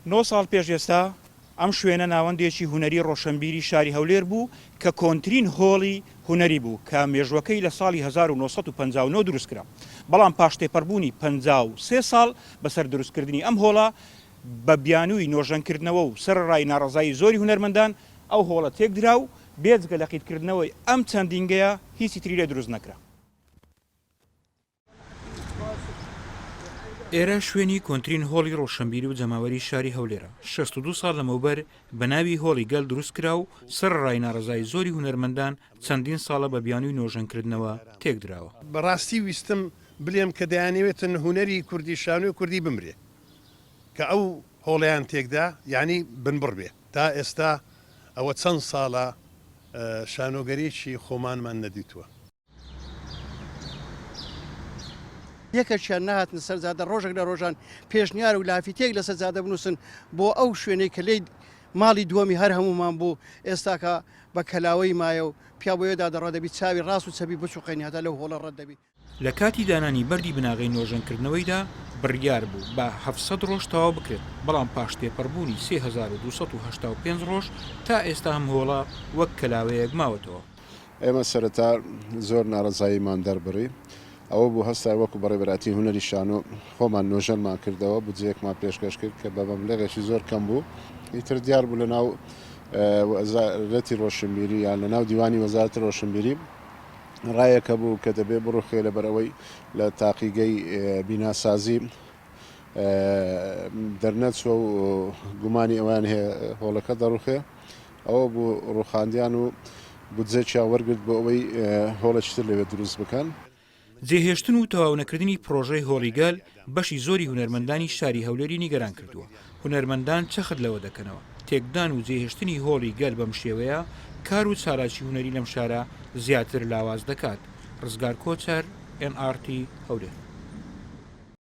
9 ساڵ پێش ئێستا ئەم شوێنە ناوەندێکی هوەری ڕۆشنبیری شاری هەولێر بوو کە کۆنترین هۆڵی هوەری بوو کە مێژوەکەی لە ساڵی 1959 دروستکرا. بەڵام پاش تێپەڕبوونی 53 ساڵ بەسەر دروستکردنی ئەم هۆڵە بە بیانووی نۆژەنکردنەوە و سەرڕای ناڕزایی زۆری هونەرمەندان ئەو هۆڵە تێک درا و بێجگە لە قیتکردنەوەی ئەم چەندینگەیە هیچی تری لێ دروست نەکرا. ئێرە شوێنی کۆنترین هۆڵی ڕۆشنبیری و جەماوەری شاری هەولێرە 62 ساڵ لەمەوبەر بە ناوی هۆڵی گەل دروست کرا و سەرڕای ناڕزایی زۆری هونەرمەندان چەندین ساڵە بە بیانووی نۆژەنکردنەوە تێک دراوە. بەڕاستی ویستم بڵێم کە دەیانەوێتن هوەری کوردی شانۆی کوردی بمرێ کە ئەو هۆڵیان تێکدا یعنی بنبڕ بێ تا ئێستا ئەوە چەند ساڵە شانۆگەریی خۆمانمان نەدیتووە. یەکەشیان نهاتن سەرزادە ڕۆژێک لە ڕۆژان پێشنیار و لافی تێک لە سەرزادە بنووسن بۆ ئەو شوێنەی کە لێی ماڵی دووەمی هەر هەمومان بوو ئێستاکە بە کەلاوەی مایە و پیا بۆیەدا دەڕادەبی چاوی ڕاست و چەبی بچووقێنی هەتا لەو هۆڵە ڕەت دەبی. لە کاتی دانانی بەردی بناغی نۆژەنکردنەوەیدا بڕیار بوو بە 700 ڕۆژ تەواو بکرێت، بەڵام پاش تێپەڕبوونی 3285 ڕۆژ تا ئێستا هەم هۆڵە وەک کەلاوەیەک ماوەتەوە. ئێمە سەرەتا زۆر ناڕزاییمان دەربڕی ئەوە بوو هەستا وەکو بەڕێبەراتی هوەری شانۆ خۆمان نۆژەنمان کردەوە بجەیەکمان پێشکەش کرد کە بە مەبلەغێکی زۆر کەم بوو. ئیتر دیار بوو لە ناو وەزارەتی ڕۆشنبیری یان لە ناو دیوانی وەزارەتی ڕۆشنبیری ڕایەکە بوو کە دەبێ بڕوخێ لەبەرەوەی لە تاقیگەی بیناسازی دەرنەچوە و گومانی ئەوان هەیە هۆڵەکە دەڕوخێ. ئەوە بوو ڕوخاندیان و بودجێکیان وەرگرت بۆ ئەوەی هۆڵەشتر لەوێ دروست بکەن. جێهێشتن و تەواو نەکردنی پرۆژەی هۆڵیگەل بەشی زۆری هونەرمەندانی شاری هەولێری نیگەران کردووە. هونەرمەندان چەخت لەوە دەکەنەوە. تێکدان و جێهێشتنی هۆڵی گەل بەم شێوەیە کار و چالاکی هوەری لەم شارە زیاتر لاواز دەکات. ڕزگار کۆچەر NRT هەولێر.